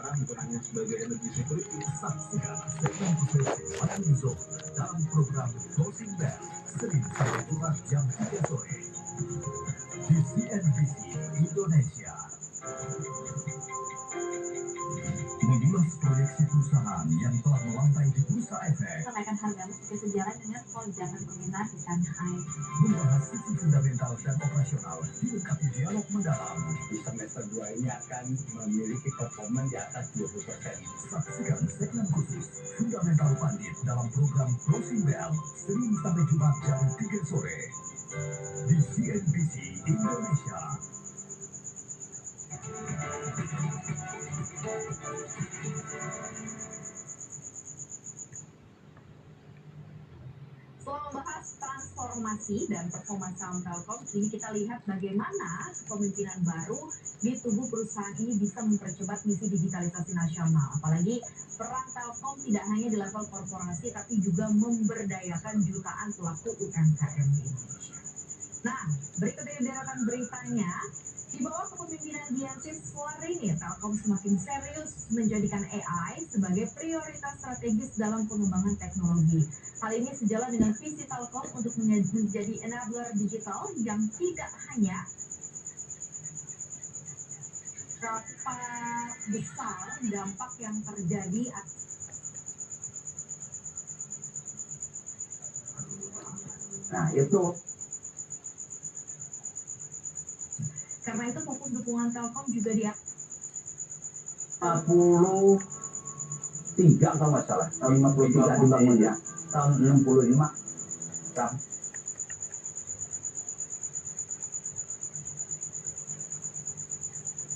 sekarang bukan hanya sebagai energi security. Saksikan segmen khusus One Zone dalam program Closing Bell Senin sampai Jumat jam 3 sore di CNBC Indonesia. Mengulas proyeksi perusahaan yang telah melantai di bursa efek. Kenaikan harga juga sejalan dengan lonjakan permintaan di tanah air. Membahas sisi fundamental dan operasional dilengkapi dialog mendalam. Di semester 2 ini akan memiliki performa di atas 20%. Saksikan segmen khusus Fundamental Pandit dalam program Closing Bell Senin sampai Jumat jam 3 sore di CNBC Indonesia. Setelah membahas transformasi dan performa saham Telkom, kini kita lihat bagaimana kepemimpinan baru di tubuh perusahaan ini bisa mempercepat misi digitalisasi nasional. Apalagi peran Telkom tidak hanya di level korporasi, tapi juga memberdayakan jutaan pelaku UMKM di Indonesia. Nah, berikut dari deretan beritanya. Di bawah kepemimpinan Dian Siswarini, Telkom semakin serius menjadikan AI sebagai prioritas strategis dalam pengembangan teknologi. Hal ini sejalan dengan visi Telkom untuk menjadi enabler digital yang tidak hanya berapa besar dampak yang terjadi. Nah, itu Karena itu fokus dukungan Telkom juga di 53 kalau nggak salah. Tahun 53 dibangun ya. Tahun 65.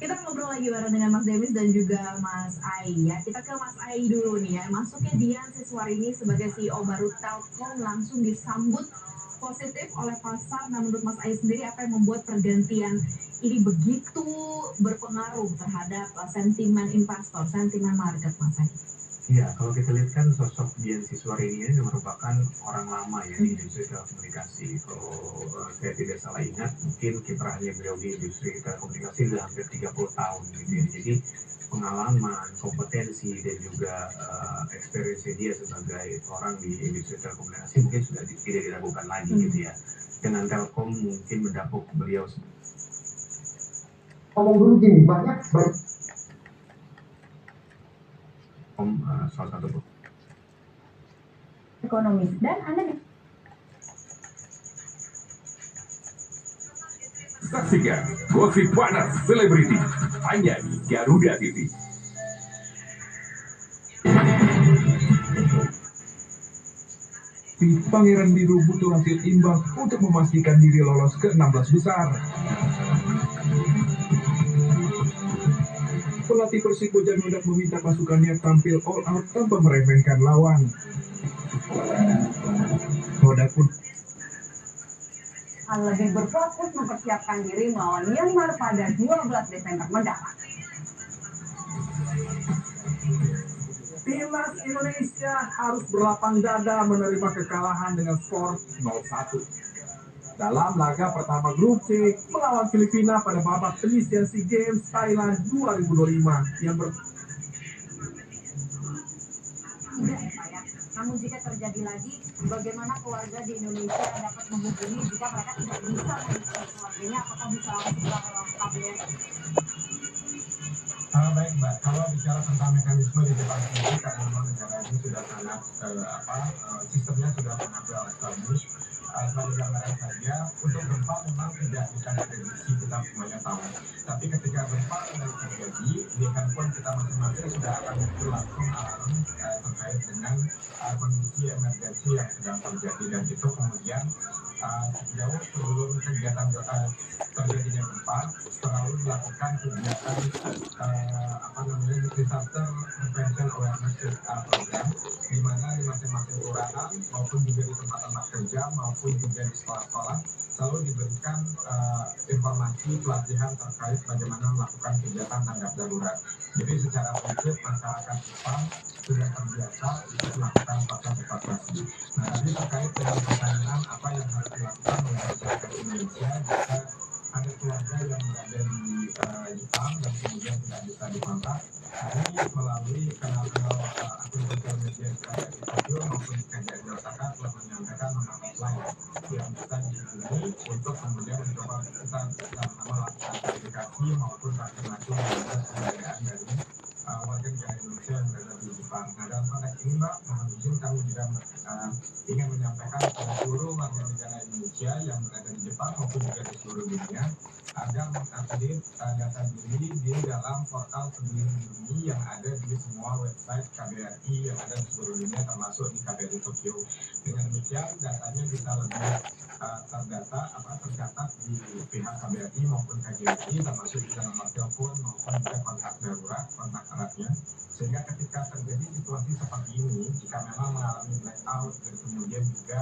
Kita ngobrol lagi bareng dengan Mas Demis dan juga Mas Ai ya. Kita ke Mas Ai dulu nih ya. Masuknya Dian Siswarini sebagai CEO baru Telkom langsung disambut positif oleh pasar. Nah, menurut Mas Ai sendiri apa yang membuat pergantian ini begitu berpengaruh terhadap sentimen investor, sentimen market, Mas Ai? Iya, kalau kita lihat kan sosok Dian Siswarini ini merupakan orang lama ya di industri telekomunikasi. Kalau saya tidak salah ingat, mungkin kiprahnya beliau di industri telekomunikasi sudah hampir 30 tahun gitu ya. Jadi pengalaman, kompetensi dan juga experience dia sebagai orang di industri telekomunikasi mungkin sudah tidak diragukan lagi gitu ya. Dengan Telkom mungkin mendapuk beliau. Ngomong dulu gini, banyak Salah satu ekonomis dan Anda Saksikan Gosip Panas Selebriti hanya di Garuda TV. Pangeran Biru butuh hasil imbang untuk memastikan diri lolos ke 16 besar. Pelatih Persib Bojan hendak meminta pasukannya tampil all out tanpa meremehkan lawan. Roda pun lebih berfokus mempersiapkan diri melawan Myanmar pada 12 Desember mendatang. Timnas Indonesia harus berlapang dada menerima kekalahan dengan skor 0-1 dalam laga pertama grup C melawan Filipina pada babak penyisian SEA Games Thailand 2025 yang Namun jika terjadi lagi, bagaimana keluarga di Indonesia dapat menghubungi jika mereka tidak bisa menghubungi keluarganya, apakah bisa langsung ke KBRI? Baik Mbak, kalau bicara tentang mekanisme di depan sendiri, karena memang negara ini sudah sangat sistemnya sudah sangat well established. Sebagai gambaran saja, untuk gempa memang tidak bisa diprediksi, kita semuanya tahu. Tapi ketika gempa mulai terjadi, di handphone kita masing-masing sudah akan muncul langsung alarm terkait dengan kondisi emergensi yang sedang terjadi, dan itu kemudian jauh sebelum kegiatan terjadinya gempa selalu dilakukan kegiatan disaster prevention awareness program, di mana di masing-masing kelurahan maupun juga di tempat-tempat kerja maupun juga di sekolah-sekolah selalu diberikan informasi pelatihan terkait bagaimana melakukan kegiatan tanggap darurat. Jadi secara prinsip masyarakat Jepang sudah terbiasa untuk melakukan proses evakuasi. Nah, tadi terkait dengan pertanyaan apa yang harus dilakukan oleh masyarakat Indonesia jika ada keluarga yang berada di Jepang dan kemudian tidak bisa dikontak. Kami melalui kanal-kanal akun sosial media di Tokyo maupun di KJRI Osaka telah menyampaikan nomor hotline yang bisa dihubungi untuk kemudian mencoba kita sama-sama lakukan verifikasi maupun vaksinasi terhadap kebudayaan dari warga negara Indonesia yang berada di Jepang. Nah, dalam konteks ini Mbak, mohon izin kami juga ingin menyampaikan kepada seluruh warga negara Indonesia yang berada di Jepang maupun juga di seluruh dunia agar mengupdate data diri di dalam portal Peduli Lindungi yang ada di semua website KBRI yang ada di seluruh dunia termasuk di KBRI Tokyo. Dengan demikian datanya bisa lebih tercatat di pihak KBRI maupun KJRI termasuk juga nomor telepon maupun juga kontak darurat, kontak eratnya, sehingga ketika terjadi situasi seperti ini, jika memang mengalami blackout dan kemudian juga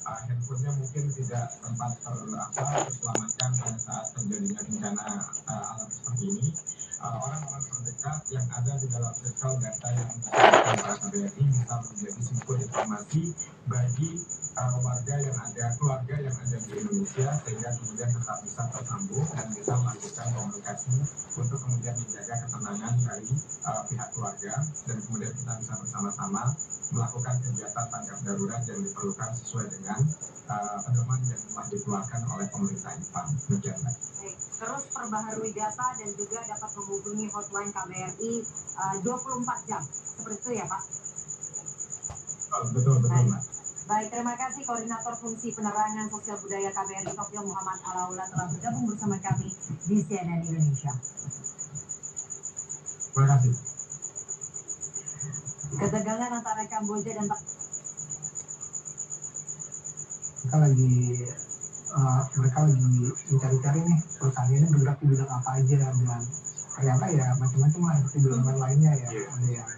handphonenya mungkin tidak sempat terselamatkan pada saat terjadinya bencana alam seperti ini, orang-orang terdekat yang ada di dalam circle data yang disediakan oleh KBRI bisa menjadi simpul informasi bagi warga yang ada, keluarga yang ada di Indonesia, sehingga kemudian tetap bisa tersambung dan bisa melakukan komunikasi untuk kemudian menjaga ketenangan dari pihak keluarga, dan kemudian kita bisa bersama-sama melakukan kegiatan tanggap darurat yang diperlukan sesuai dengan pedoman yang telah dikeluarkan oleh pemerintah Jepang. Demikian, Mbak. Terus perbaharui data dan juga dapat menghubungi hotline KBRI 24 jam. Seperti itu ya, Pak? Betul, Mbak. Baik, terima kasih Koordinator Fungsi Penerangan Sosial Budaya KBRI Tokyo Muhammad Alaula telah bergabung bersama kami di CNN Indonesia. Terima kasih. Ketegangan antara Kamboja dan mereka lagi mencari-cari nih perusahaan ini bergerak di bidang apa aja, dan ternyata ya macam-macam lah seperti bidang lainnya ya. Ada yang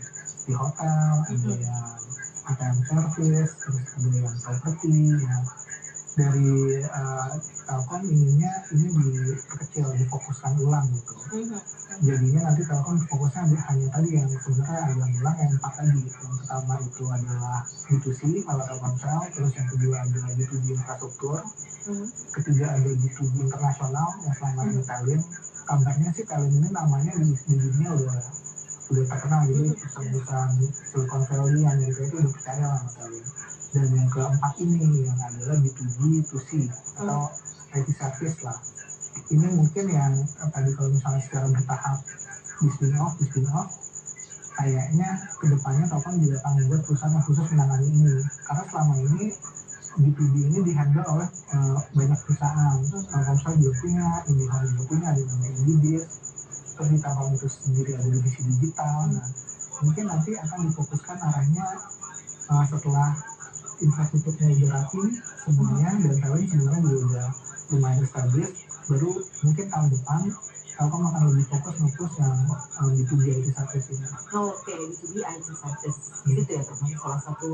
di hotel, ada yang ATM service, terus ada yang properti ya. Dari Telkom inginnya ini diperkecil, difokuskan ulang gitu. Jadinya nanti Telkom fokusnya hanya tadi yang sebenarnya ada yang bilang yang 4 tadi. Yang pertama itu adalah B2C kalau Telkomsel, terus yang kedua adalah B2B infrastruktur, ketiga ada B2B internasional yang selama ini Telin. Kabarnya sih Telin ini namanya di dunia udah terkenal, jadi perusahaan Silicon Valley yang gitu itu udah percaya lah sama Telin. Dan yang keempat ini yang adalah B2B 2C atau IT service lah. Ini mungkin yang tadi kalau misalnya secara bertahap di spin off kayaknya kedepannya Telkom juga akan membuat perusahaan yang khusus menangani ini, karena selama ini B2B ini dihandle oleh banyak perusahaan. Telkomsel juga punya, IndiHome juga punya, ada yang namanya IndiBiz, terus di Telkom itu sendiri ada divisi digital. Nah mungkin nanti akan difokuskan arahnya setelah infrastrukturnya udah rapi semuanya dan Telkom sebenarnya juga udah lumayan established, baru mungkin tahun depan Telkom akan lebih fokus nge-push yang B2B IT service ini. Oke, B2B IT service itu ya termasuk salah satu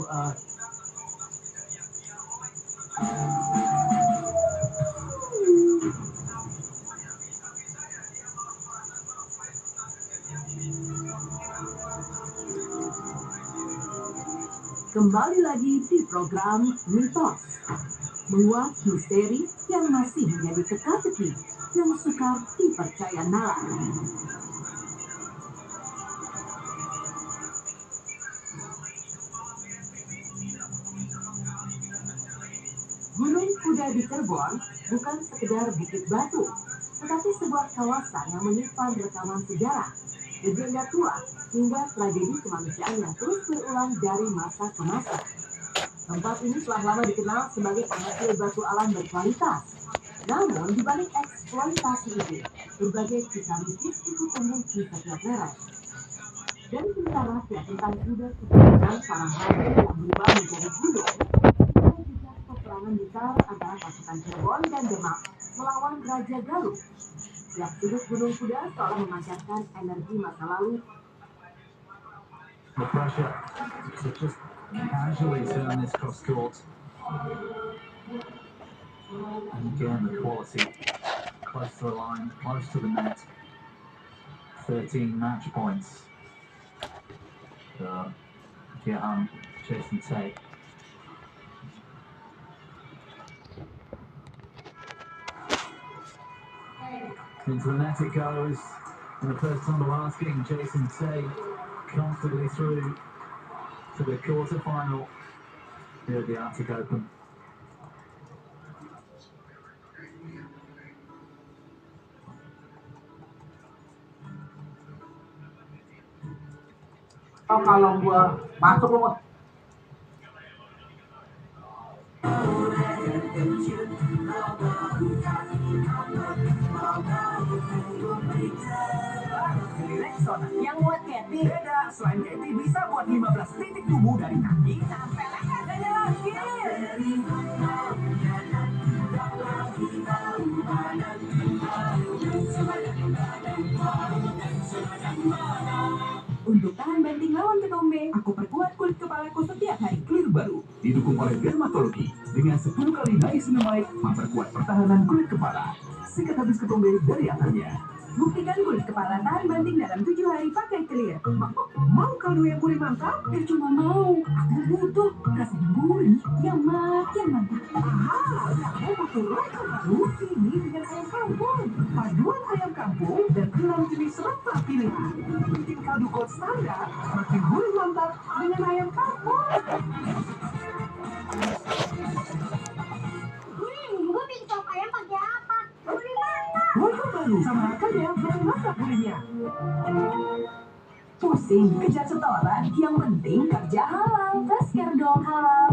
Kembali lagi di program Mitos, menguak misteri yang masih menjadi teka-teki yang sukar dipercaya nalar. Gunung Kuda di Cirebon bukan sekedar bukit batu, tetapi sebuah kawasan yang menyimpan rekaman sejarah, legenda tua, hingga tragedi kemanusiaan yang terus berulang dari masa ke masa. Tempat ini telah lama dikenal sebagai penghasil batu alam berkualitas. Namun, di balik eksploitasi itu, berbagai kisah mistis ikut tumbuh di setiap lereng. Dan cerita rahasia tentang kuda keturunan para raja yang berubah menjadi gunung, dan jejak peperangan besar antara pasukan Cirebon dan Demak melawan Raja Galuh. Yang sudut Gunung Kuda seolah memancarkan energi masa lalu. The pressure to just casually turn this cross court. And again, the quality close to the line, close to the net. 13 match points. Jehan, Jason Tate. Into the net it goes. And the first tumble asking Jason Tay comfortably through to the quarter-final here at the Arctic Open. Kalau gua masuk lu Rexona yang buat Kathy beda. Selain Kathy bisa buat 15 titik tubuh dari kaki sampai leher. Beda lagi. Untuk tahan banting lawan ketombe, aku perkuat kulit kepalaku setiap hari. Clear baru didukung oleh dermatologi dengan 10 kali niacinamide memperkuat pertahanan kulit kepala. Sikat habis ketombe dari akarnya. Buktikan kulit kepala tahan banting dalam 7 hari pakai Clear. Mau kaldu yang gurih mantap? Cuma mau. Aku butuh rasanya gurih yang makin mantap. Kamu butuh local baru ini dengan ayam kampung. Paduan ayam kampung dan 6 jenis rempah pilihan. Bikin kaldu gold standar makin gurih mantap dengan ayam kampung. Gue bikin sop ayam pakai apa? Gurih mantap. Local baru sama akarnya yang mantap gurihnya. Pusing kejar setoran, yang penting kerja halal. Fresh dong halal.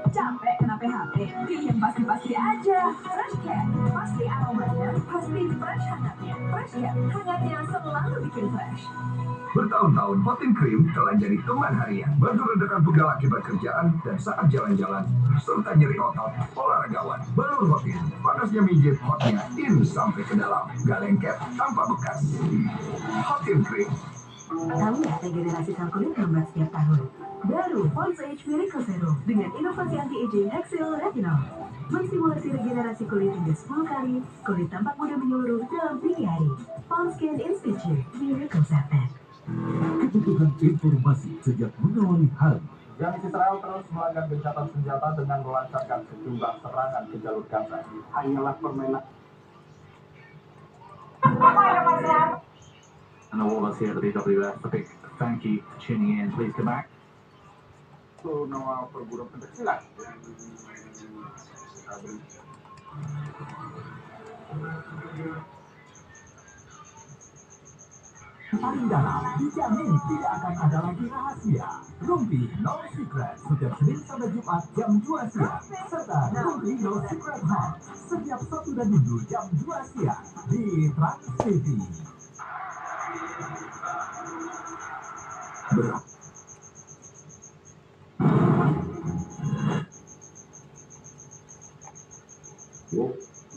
Capek kena PHP, pilih yang pasti-pasti aja. Fresh Care, pasti aromanya, pasti fresh hangatnya. Fresh Care, hangatnya selalu bikin fresh. Bertahun-tahun Hotin Cream telah jadi teman harian. Bantu redakan pegal akibat kerjaan dan saat jalan-jalan, serta nyeri otot olahragawan. Balur Hotin, panasnya mijit, hotnya in sampai ke dalam. Gak lengket, tanpa bekas. Hotin Cream. Tahu nggak regenerasi sel kulit lambat setiap tahun? Baru Pond's Age Miracle Serum dengan inovasi anti-aging Hexyl Retinol. Menstimulasi regenerasi kulit hingga 10 kali, kulit tampak muda menyeluruh dalam 3 hari. Pond's Skin Institute Miracle Septet. Kebutuhan informasi sejak mengawali hari. Yang Israel terus melanggar gencatan senjata dengan melancarkan sejumlah serangan ke jalur Gaza. hanyalah permainan. And all of us here at the BWF, a big thank you for tuning in. Please come back. Itu nama perguruan pencaksilat yang Paling dalam, dijamin tidak akan ada lagi rahasia. Rumpi No Secret setiap Senin sampai Jumat jam 2 siang. Serta Rumpi No Secret Hub setiap Sabtu dan Minggu jam 2 siang di Trans TV.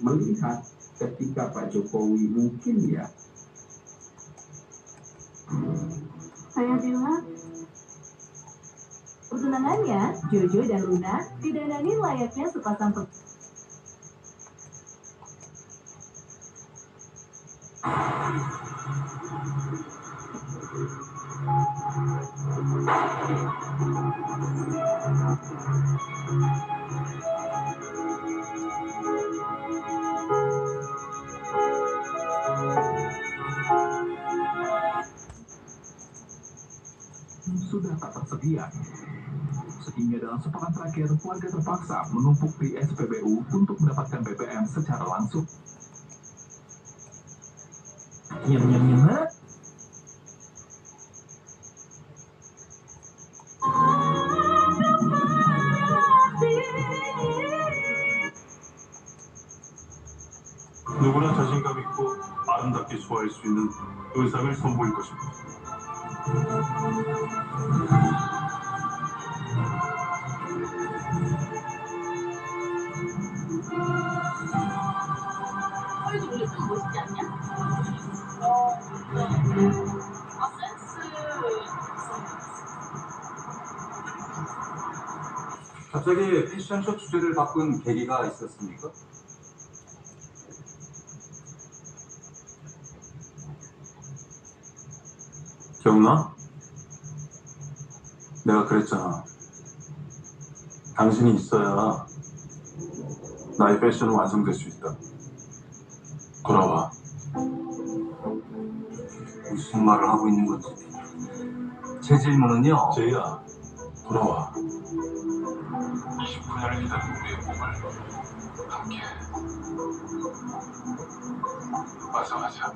Melihat ketika Pak Jokowi mungkin ya Saya bilang, pertunangannya Jojo dan Luna didanani layaknya sepasang sudah tak tersedia. Sehingga dalam sepekan terakhir, warga terpaksa menumpuk di SPBU untuk mendapatkan BBM secara langsung. 누구나 자신감 있고 아름답게 소화할 수 있는 의상을 선보일 것입니다. 이거 원래 좀 멋있지 않냐? 갑자기 패션쇼 주제를 바꾼 계기가 있었습니까? 기억나? 내가 그랬잖아. 당신이 있어야 나의 패션은 완성될 수 있다. 돌아와. 무슨 말을 하고 있는 거지? 제 질문은요. 제이야, 돌아와. 29년을 기다린 우리의 꿈을 함께 완성하자.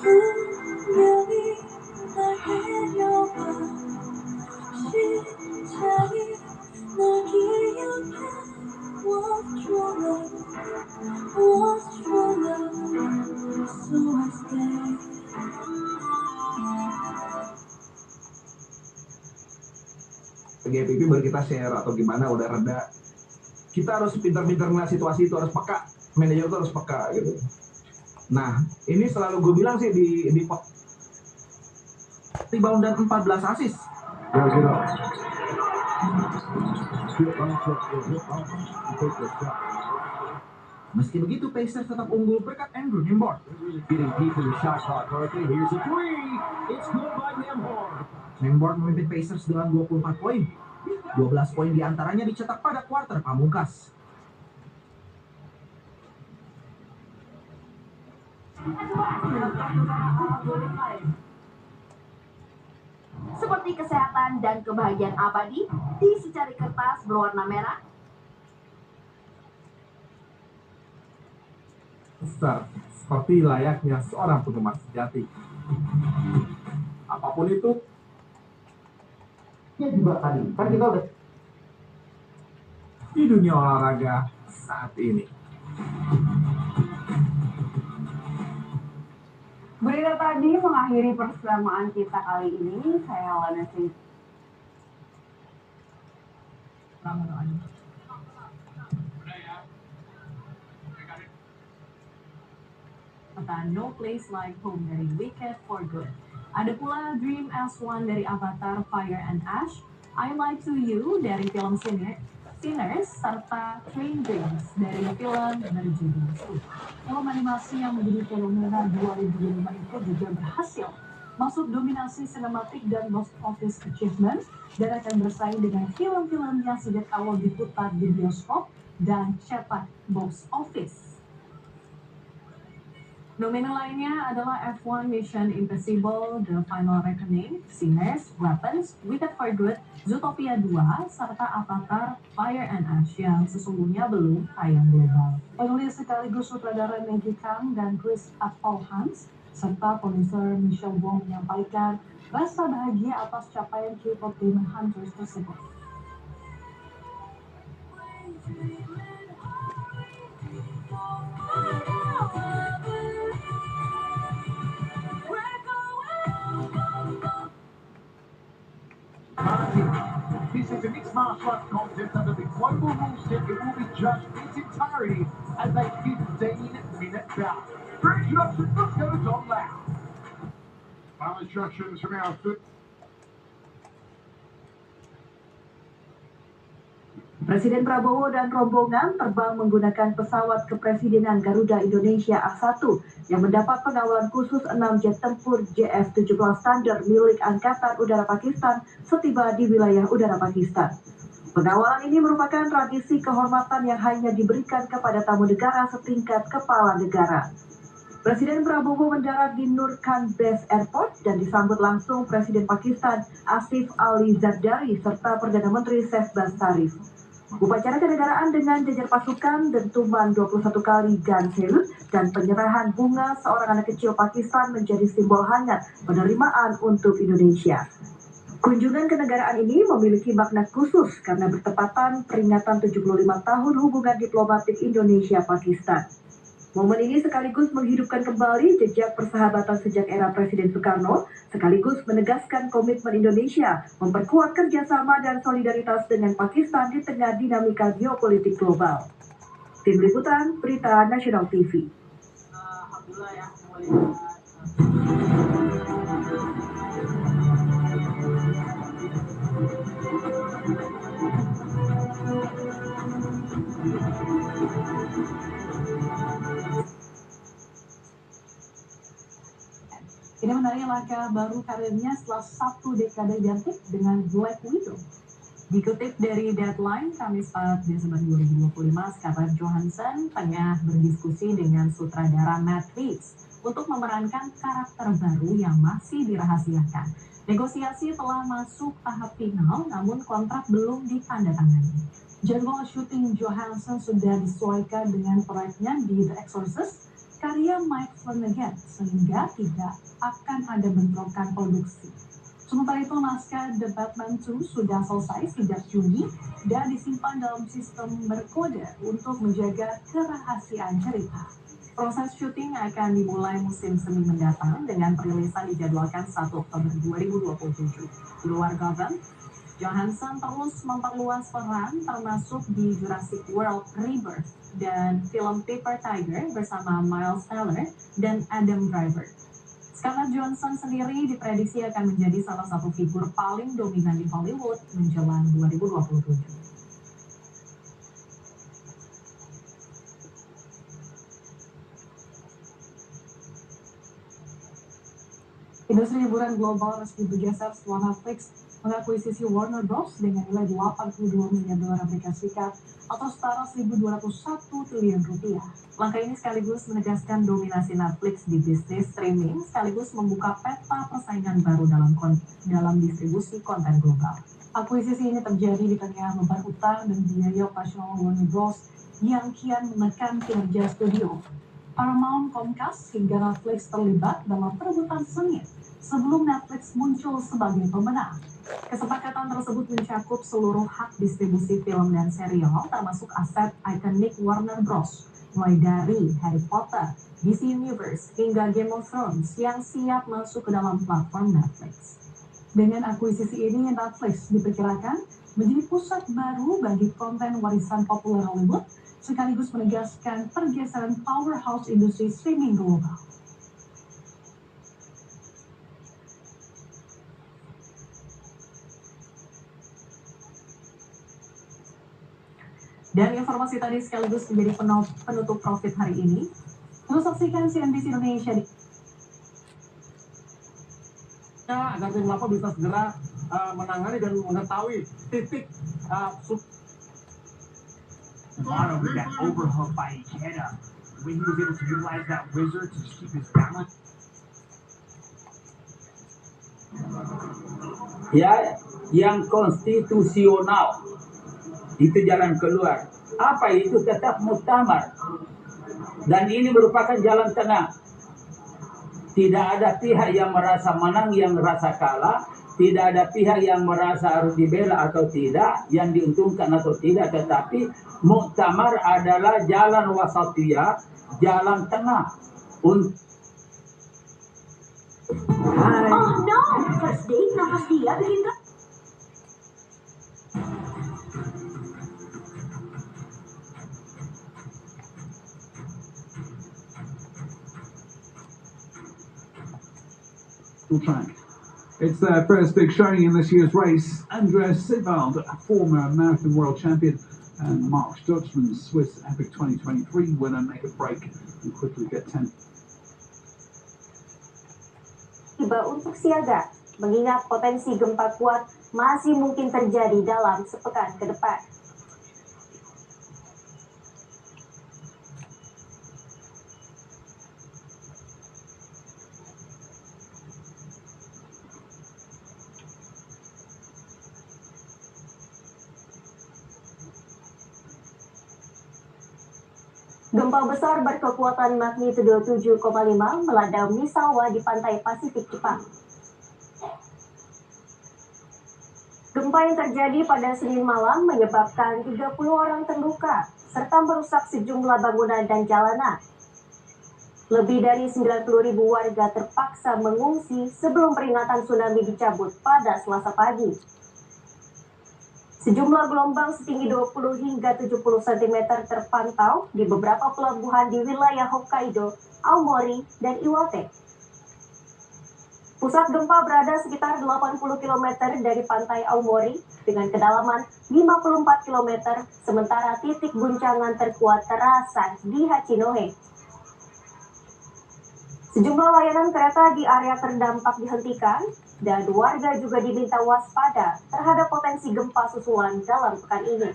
분명히 날 데려와 심장이 널 기억해. What's your love? What's your love? So I stay. GPP baru kita share atau gimana udah reda, kita harus pintar-pintar ngeliat situasi itu, harus peka, manajer itu harus peka gitu. Nah ini selalu gue bilang sih di rebound dan 14 assist. Meski begitu Pacers tetap unggul berkat Andrew Nembhard. Nembhard memimpin Pacers dengan 24 poin. 12 poin diantaranya dicetak pada kuarter pamungkas. Seperti kesehatan dan kebahagiaan abadi di secari kertas berwarna merah. Seperti layaknya seorang penggemar sejati. Apapun itu, ya juga tadi kan kita udah di dunia olahraga saat ini. Berita tadi mengakhiri persamaan kita kali ini. Saya Lana Singh. No Place Like Home dari Wicked for Good. Ada pula Dream as One dari Avatar Fire and Ash, I Lie to You dari film Sinners, serta Train Dreams dari film berjudul Soul. Film animasi yang menjadi fenomena 2005 itu juga berhasil masuk dominasi sinematik dan box office achievement dan akan bersaing dengan film-film yang sejak awal diputar di bioskop dan cetak box office. Nomina lainnya adalah F1 Mission Impossible, The Final Reckoning, Sinners, Weapons, Wicked for Good, Zootopia 2, serta Avatar Fire and Ash yang sesungguhnya belum tayang global. Penulis sekaligus sutradara Maggie Kang dan Chris Paul-Hans, serta produser Michelle Wong menyampaikan rasa bahagia atas capaian K-pop Demon Hunters tersebut. This is a mixed martial arts contest under the global rules set. It will be judged in its entirety as a 15-minute bout. For introduction, let's go to Don Lau. Final instructions from our foot. Presiden Prabowo dan rombongan terbang menggunakan pesawat kepresidenan Garuda Indonesia A1 yang mendapat pengawalan khusus 6 jet tempur JF-17 Thunder milik Angkatan Udara Pakistan setiba di wilayah udara Pakistan. Pengawalan ini merupakan tradisi kehormatan yang hanya diberikan kepada tamu negara setingkat kepala negara. Presiden Prabowo mendarat di Nur Khan Base Airport dan disambut langsung Presiden Pakistan Asif Ali Zardari serta Perdana Menteri Shehbaz Sharif. Upacara kenegaraan dengan jajar pasukan, dentuman 21 kali gun salute, dan penyerahan bunga seorang anak kecil Pakistan menjadi simbol hangat penerimaan untuk Indonesia. Kunjungan kenegaraan ini memiliki makna khusus karena bertepatan peringatan 75 tahun hubungan diplomatik Indonesia-Pakistan. Momen ini sekaligus menghidupkan kembali jejak persahabatan sejak era Presiden Soekarno, sekaligus menegaskan komitmen Indonesia memperkuat kerjasama dan solidaritas dengan Pakistan di tengah dinamika geopolitik global. Tim Liputan, Berita Nasional TV. Alhamdulillah ya, Ini menariknya langkah baru karirnya setelah 1 dekade identik dengan Black Widow. Dikutip dari Deadline, Kamis 4 Desember 2025, Scarlett Johansson tengah berdiskusi dengan sutradara Matt Reeves untuk memerankan karakter baru yang masih dirahasiakan. Negosiasi telah masuk tahap final, namun kontrak belum ditandatangani. Jadwal syuting Johansson sudah disesuaikan dengan proyeknya di The Exorcist, karya Mike Flanagan, sehingga tidak akan ada bentrokan produksi. Sementara itu, naskah The Batman 2 sudah selesai sejak Juni dan disimpan dalam sistem berkode untuk menjaga kerahasiaan cerita. Proses syuting akan dimulai musim semi mendatang dengan perilisan dijadwalkan 1 Oktober 2027. Di luar Gotham, Johansson terus memperluas peran termasuk di Jurassic World Rebirth dan film Paper Tiger bersama Miles Teller dan Adam Driver. Scarlett Johansson sendiri diprediksi akan menjadi salah satu figur paling dominan di Hollywood menjelang 2027. Industri hiburan global resmi bergeser setelah Netflix mengakuisisi Warner Bros. Dengan nilai 82 miliar dolar Amerika Serikat atau setara 1.201 triliun rupiah. Langkah ini sekaligus menegaskan dominasi Netflix di bisnis streaming, sekaligus membuka peta persaingan baru dalam distribusi konten global. Akuisisi ini terjadi di tengah beban utang dan biaya operasional Warner Bros. Yang kian menekan kinerja studio. Paramount, Comcast hingga Netflix terlibat dalam perebutan sengit sebelum Netflix muncul sebagai pemenang. Kesepakatan tersebut mencakup seluruh hak distribusi film dan serial, termasuk aset ikonik Warner Bros. Mulai dari Harry Potter, DC Universe, hingga Game of Thrones yang siap masuk ke dalam platform Netflix. Dengan akuisisi ini, Netflix diperkirakan menjadi pusat baru bagi konten warisan populer Hollywood, sekaligus menegaskan pergeseran powerhouse industri streaming global. Dan informasi tadi sekaligus menjadi penutup profit hari ini. Terus saksikan CNBC Indonesia agar tim lapor bisa segera menangani dan mengetahui titik Toronto with that overhook by Ikeda. When he was able to utilize that wizard to just keep his balance. Ya, yang konstitusional itu jalan keluar. Apa itu? Tetap muktamar. Dan ini merupakan jalan tengah. Tidak ada pihak yang merasa menang, yang merasa kalah. Tidak ada pihak yang merasa harus dibela atau tidak, yang diuntungkan atau tidak. Tetapi muktamar adalah jalan wasatiyah, jalan tengah. Oh no, first date, nafas dia bikin track. It's their first big showing in this year's race. Andreas Sivald, a former marathon world champion, and Mark Stutzman, Swiss Epic 2023 winner, make a break and quickly get 10. Tiba untuk siaga, mengingat potensi gempa kuat masih mungkin terjadi dalam sepekan ke depan. Gempa besar berkekuatan magnitudo 7,5 melanda Misawa di pantai Pasifik Jepang. Gempa yang terjadi pada Senin malam menyebabkan 30 orang terluka, serta merusak sejumlah bangunan dan jalanan. Lebih dari 90.000 warga terpaksa mengungsi sebelum peringatan tsunami dicabut pada Selasa pagi. Sejumlah gelombang setinggi 20 hingga 70 cm terpantau di beberapa pelabuhan di wilayah Hokkaido, Aomori, dan Iwate. Pusat gempa berada sekitar 80 km dari pantai Aomori dengan kedalaman 54 km, sementara titik guncangan terkuat terasa di Hachinohe. Sejumlah layanan kereta di area terdampak dihentikan dan warga juga diminta waspada terhadap potensi gempa susulan dalam pekan ini.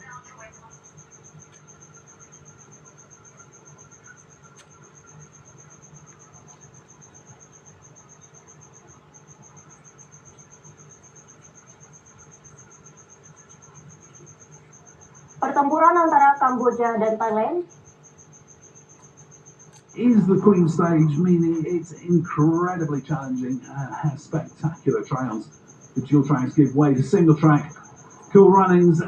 Pertempuran antara Kamboja dan Thailand is the Queen stage, meaning it's incredibly challenging and has spectacular trails. The dual tracks give way to single track. Cool runnings.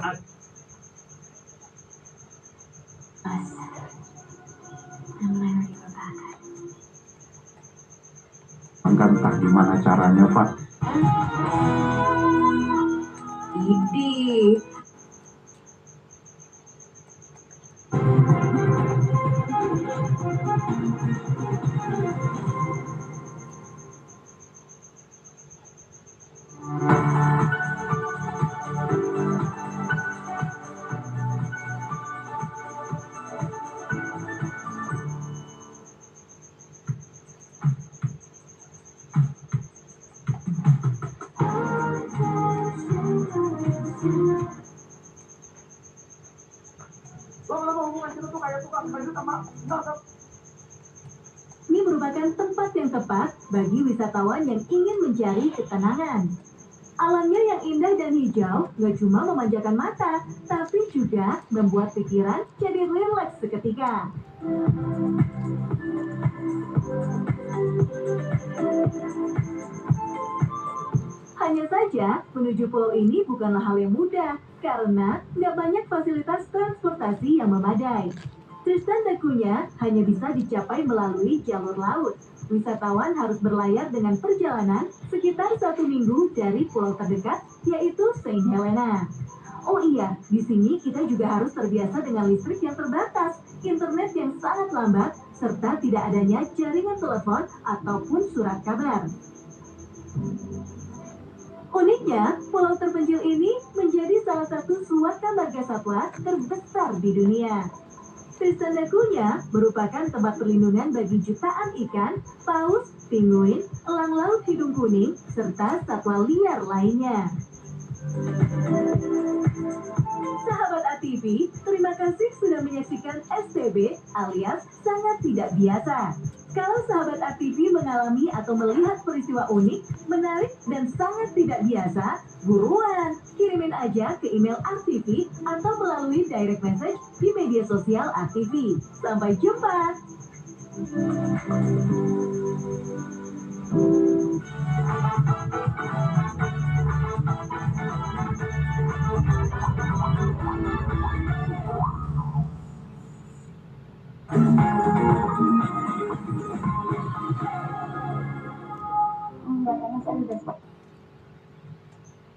Entah gimana caranya, Pak. Idih. Ini merupakan tempat yang tepat bagi wisatawan yang ingin mencari ketenangan. Alamnya yang indah dan hijau gak cuma memanjakan mata, tapi juga membuat pikiran jadi rileks seketika. Hanya saja, menuju pulau ini bukanlah hal yang mudah, karena nggak banyak fasilitas transportasi yang memadai. Tristan da Cunha hanya bisa dicapai melalui jalur laut. Wisatawan harus berlayar dengan perjalanan sekitar 1 minggu dari pulau terdekat, yaitu Saint Helena. Oh iya, di sini kita juga harus terbiasa dengan listrik yang terbatas, internet yang sangat lambat, serta tidak adanya jaringan telepon ataupun surat kabar. Uniknya, pulau terpencil ini menjadi salah satu suaka margasatwa terbesar di dunia. Tristan da Cunha merupakan tempat perlindungan bagi jutaan ikan, paus, penguin, elang laut hidung kuning, serta satwa liar lainnya. Sahabat ATV, terima kasih sudah menyaksikan STB alias sangat tidak biasa. Kalau sahabat ATV mengalami atau melihat peristiwa unik, menarik, dan sangat tidak biasa, buruan, kirimin aja ke email RTV atau melalui direct message di media sosial RTV. Sampai jumpa!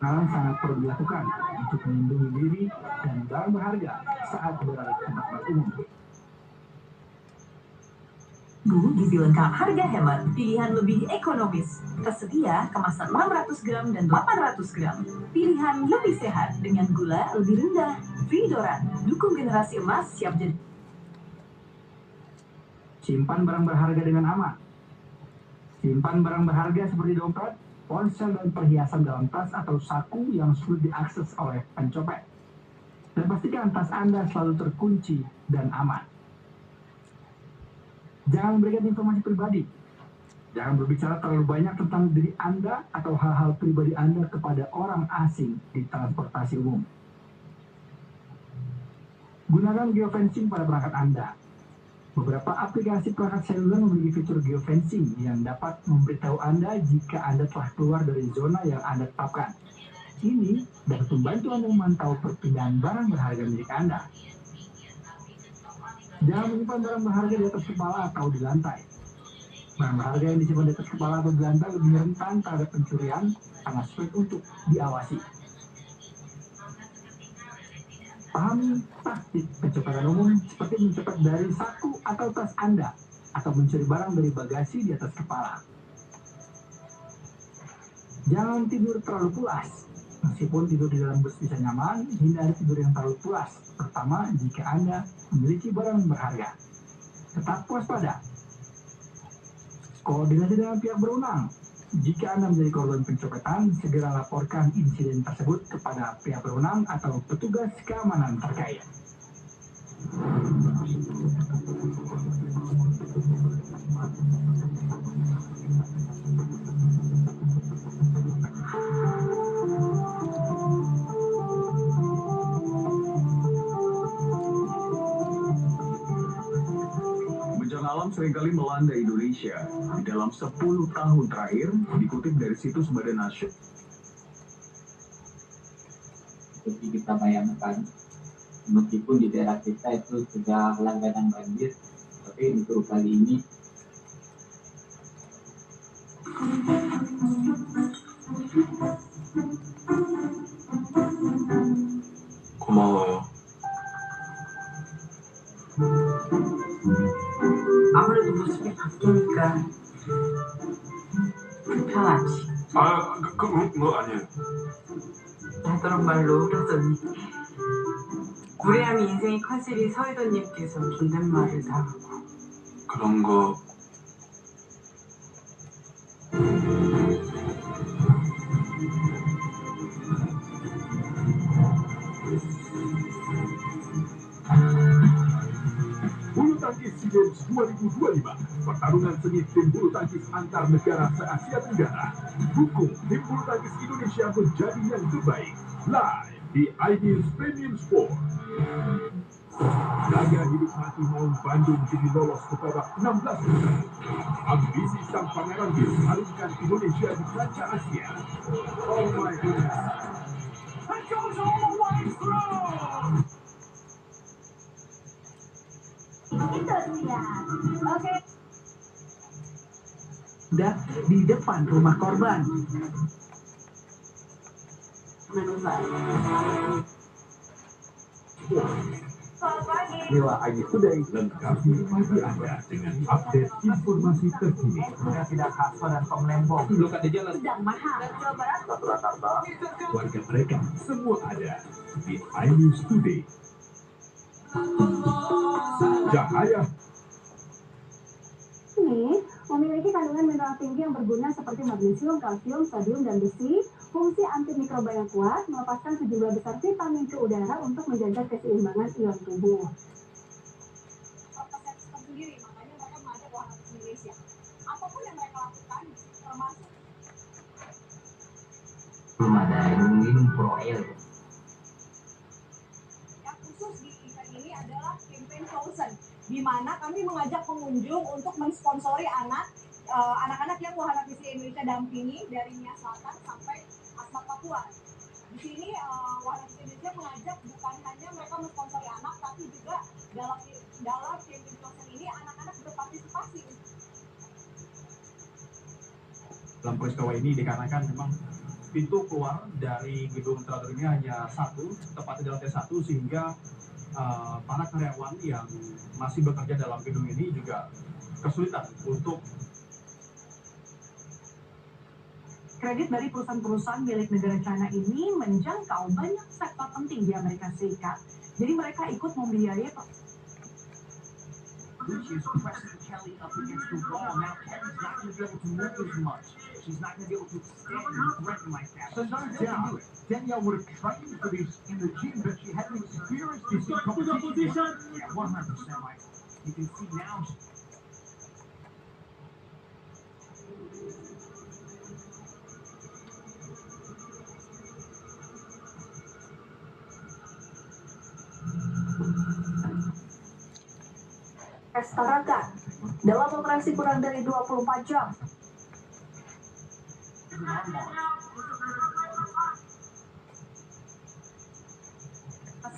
Hal sangat perlu dilakukan untuk melindungi diri dan barang berharga saat berada di tempat umum. Gizi lengkap harga hemat, pilihan lebih ekonomis, tersedia kemasan 600 gram dan 800 gram. Pilihan lebih sehat dengan gula lebih rendah. Fridoran, dukung generasi emas siap jadi. Simpan barang berharga dengan aman. Simpan barang berharga seperti dompet, ponsel, dan perhiasan dalam tas atau saku yang sulit diakses oleh pencopet. Dan pastikan tas Anda selalu terkunci dan aman. Jangan memberikan informasi pribadi. Jangan berbicara terlalu banyak tentang diri Anda atau hal-hal pribadi Anda kepada orang asing di transportasi umum. Gunakan geofencing pada perangkat Anda. Beberapa aplikasi perangkat seluler memiliki fitur geofencing yang dapat memberitahu Anda jika Anda telah keluar dari zona yang Anda tetapkan. Ini dapat membantu Anda memantau perpindahan barang berharga milik Anda. Jangan menyimpan barang berharga di atas kepala atau di lantai. Barang berharga yang disimpan di atas kepala atau di lantai lebih rentan terhadap pencurian, sangat sulit untuk diawasi. Pahami taktik pencopetan umum seperti mencopet dari saku atau tas Anda, atau mencuri barang dari bagasi di atas kepala. Jangan tidur terlalu pulas. Meskipun tidur di dalam bus bisa nyaman, hindari tidur yang terlalu pulas, terutama jika Anda memiliki barang berharga. Tetap waspada. Koordinasi dengan pihak berwenang. Jika Anda menjadi korban pencopetan, segera laporkan insiden tersebut kepada pihak berwenang atau petugas keamanan terkait. Bencana alam seringkali melanda Indonesia. Di dalam 10 tahun terakhir, dikutip dari situs Badan Nasional. Seperti kita bayangkan, meskipun di daerah kita itu sudah langganan banjir, tapi untuk kali ini 고마워요. 아무래도 모습이 바뀌니까 불편하지. 뭐 아니에요. 하더란 말로 그러더니 구레함이 인생의 컨셉이 서희도님께서 존댓말을 다 하고 그런 거 Bulu Tangkis SEA Games 2025, pertarungan sengit tim bulu tangkis antar negara se-Asia Tenggara. Dukung tim bulu tangkis Indonesia menjadi yang terbaik. Live di iNews Premium Sport. Laga hidup mati Maung Bandung kini lolos ke babak 16 besar. Ambisi sang pangeran Bill harumkan Indonesia di kancah Asia. Oh my goodness. That goes all the way through. Itu dia. Oke. Dan di depan rumah korban. Inilah iNews Today, lengkapi pagi Anda dengan update informasi terkini. Tidak khaswa dan pemelembong. Belum ada jalan. Sedang mahal. Warga mereka semua ada di iNews Today. Cahaya Ini memiliki kandungan mineral tinggi yang berguna seperti magnesium, kalsium, sodium, dan besi, fungsi antimikroba yang kuat, melepaskan sejumlah besar vitamin ke udara untuk menjaga keseimbangan ion tubuh. Sendiri, makanya mereka mengajak warga Indonesia. Apapun yang mereka lakukan, termasuk belum ada yang minum Pro Air. yang khusus di event ini adalah campaign Frozen, di mana kami mengajak pengunjung untuk mensponsori anak-anak yang wahana visi Indonesia dampingi dari Nia Selatan sampai Asmat Papua. Di sini wahana visi Indonesia mengajak bukan hanya mereka mensponsori anak, tapi juga dalam campaign Frozen ini anak-anak berpartisipasi. Dalam peristiwa ini dikarenakan memang pintu keluar dari gedung teater ini hanya satu, tepatnya di lantai 1, sehingga para karyawan yang masih bekerja dalam gedung ini juga kesulitan untuk Kredit dari perusahaan-perusahaan milik negara China ini menjangkau banyak sektor penting di Amerika Serikat. Jadi mereka ikut membiayai She's pressing Kelly up against the wall. Now Kelly's not going to be able to move as much. She's not going to be able to stand and threaten like that. So no doubt, Danielle would have trained for this in the gym, but she hadn't experienced this in competition. Yeah, 100%, Mike. You can see now. Tarakan dalam operasi kurang dari 24 jam.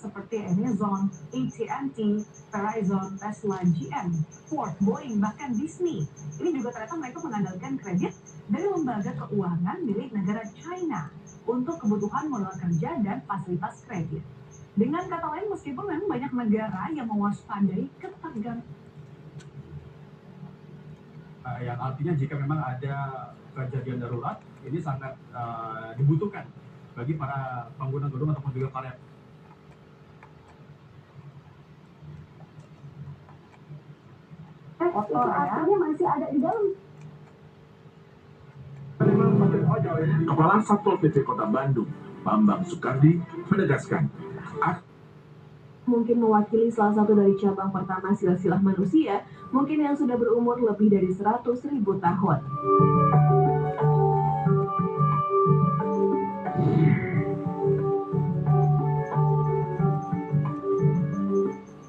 seperti Amazon, AT&T, Verizon, Tesla, GM, Ford, Boeing, bahkan Disney. Ini juga ternyata mereka mengandalkan kredit dari lembaga keuangan milik negara China untuk kebutuhan modal kerja dan fasilitas kredit. Dengan kata lain, meskipun memang banyak negara yang mewaspadai ketergantungan yang artinya jika memang ada kejadian darurat, ini sangat dibutuhkan bagi para pengguna gedung ataupun juga karya. Itu artinya masih ada di dalam. Kepala Satpol PP Kota Bandung, Bambang Soekardi, menegaskan mungkin mewakili salah satu dari cabang pertama silsilah manusia, mungkin yang sudah berumur lebih dari 100.000 tahun.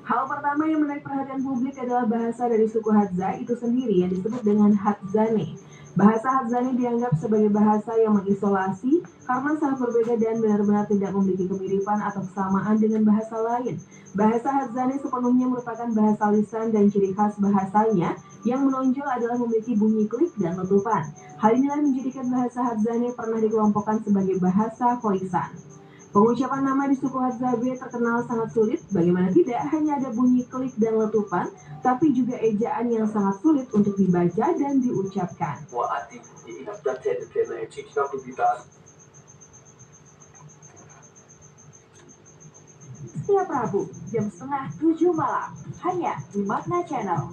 Hal pertama yang menarik perhatian publik adalah bahasa dari suku Hadza itu sendiri yang disebut dengan Hadzane. Bahasa Hadzane dianggap sebagai bahasa yang mengisolasi karena sangat berbeda dan benar-benar tidak memiliki kemiripan atau kesamaan dengan bahasa lain. Bahasa Hadzane sepenuhnya merupakan bahasa lisan dan ciri khas bahasanya yang menonjol adalah memiliki bunyi klik dan letupan. Hal inilah menjadikan bahasa Hadzane pernah dikelompokkan sebagai bahasa Khoisan. Pengucapan nama di suku Hadza B terkenal sangat sulit, bagaimana tidak hanya ada bunyi klik dan letupan, tapi juga ejaan yang sangat sulit untuk dibaca dan diucapkan. Setiap Rabu, jam 6:30 malam, hanya di Magna Channel.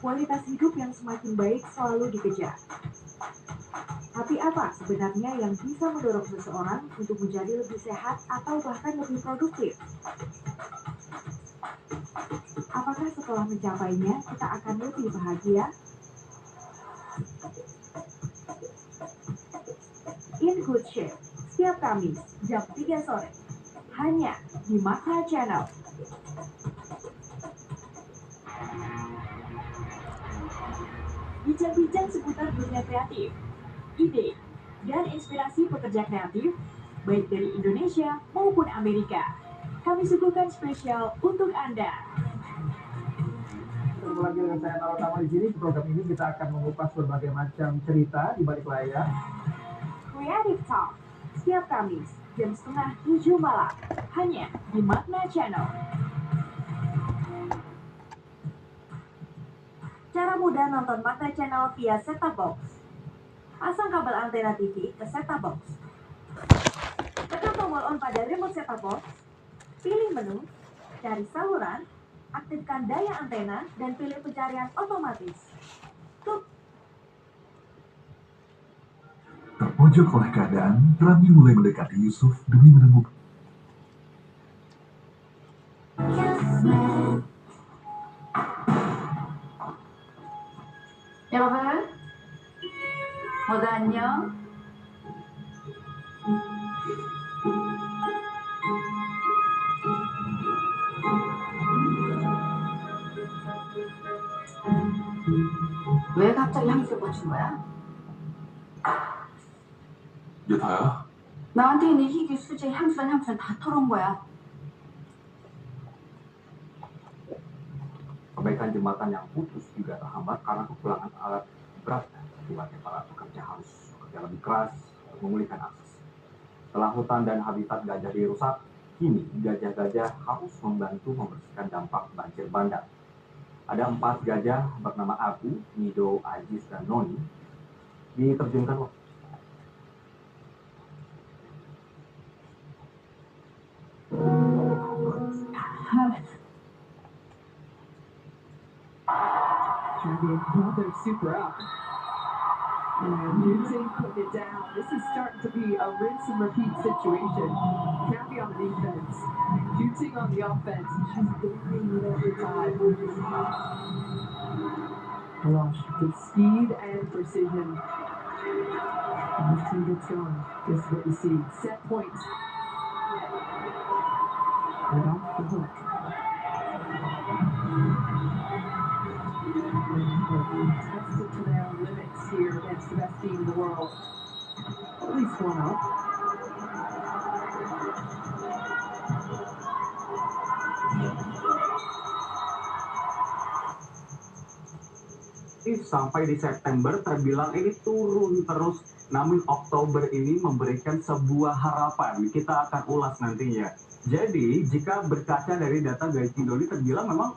Kualitas hidup yang semakin baik selalu dikejar. Tapi apa sebenarnya yang bisa mendorong seseorang untuk menjadi lebih sehat atau bahkan lebih produktif? Apakah setelah mencapainya kita akan lebih bahagia? In Good Shape, setiap Kamis jam 3 sore, hanya di Magna Channel. Bincang-bincang seputar dunia kreatif, ide, dan inspirasi pekerja kreatif, baik dari Indonesia maupun Amerika. Kami suguhkan spesial untuk Anda. Ketemu lagi dengan saya Tawa Tama di sini. Di program ini kita akan mengupas berbagai macam cerita di balik layar. Creative Talk, setiap Kamis jam 6:30 malam, hanya di Magna Channel. Cara mudah nonton Magna Channel via set-top box. Pasang kabel antena TV ke set-top box. Tekan tombol on pada remote set-top box. Pilih menu, cari saluran, aktifkan daya antena, dan pilih pencarian otomatis. terpojok oleh keadaan, Rani mulai mendekati Yusuf demi menemukan. 여러분, 모두 안녕. 왜 갑자기 향수를 꽂힌 거야? 이게 다야? 나한테 있는 희귀, 수제, 향수는 다 털어온 거야. Perbaikan jembatan yang putus juga terhambat karena kekurangan alat berat. Akibatnya para pekerja harus bekerja lebih keras untuk memulihkan akses. Setelah hutan dan habitat gajah dirusak, kini gajah-gajah harus membantu membersihkan dampak banjir bandang. Ada 4 gajah bernama Abu, Nido, Ajis, dan Noni diterjunkan waktu. They're super up. And Newton putting it down. This is starting to be a rinse and repeat situation. Kathy on the defense, Newton on the offense. She's doing it every time. Gosh, with speed and precision. And this team gets going. This is what you see. Set points. And off the hook. Tested to their limits here against the best team in the world. At least one up. Sampai di September terbilang ini turun terus, namun Oktober ini memberikan sebuah harapan. Kita akan ulas nantinya. Jadi jika berkaca dari data Gaikindo ini terbilang memang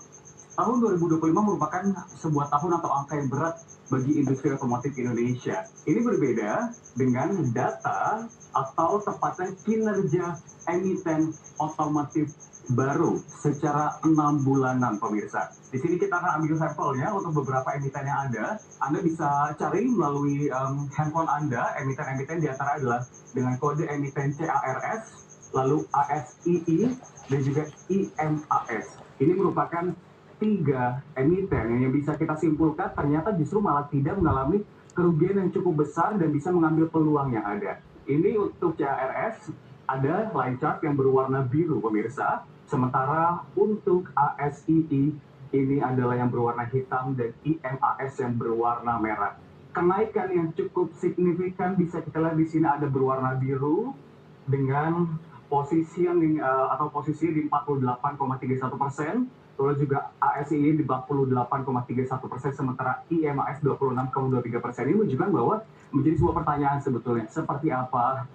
tahun 2025 merupakan sebuah tahun atau angka yang berat bagi industri otomotif Indonesia. Ini berbeda dengan data atau tepatnya kinerja emiten otomotif baru secara 6 bulanan pemirsa. Di sini kita akan ambil sampelnya untuk beberapa emiten yang ada. Anda bisa cari melalui handphone Anda, emiten-emiten di antara adalah dengan kode emiten CARS, lalu ASII, dan juga IMAS. Ini merupakan 3 emiten yang bisa kita simpulkan ternyata justru malah tidak mengalami kerugian yang cukup besar dan bisa mengambil peluang yang ada. Ini untuk CARS ada line chart yang berwarna biru pemirsa. Sementara untuk ASII ini adalah yang berwarna hitam dan IMAS yang berwarna merah. Kenaikan yang cukup signifikan bisa kita lihat di sini ada berwarna biru dengan posisi di 48,31%, lalu juga ASII di 48,31%, sementara IMAS 26,23%. Ini menunjukkan bahwa menjadi sebuah pertanyaan sebetulnya seperti apa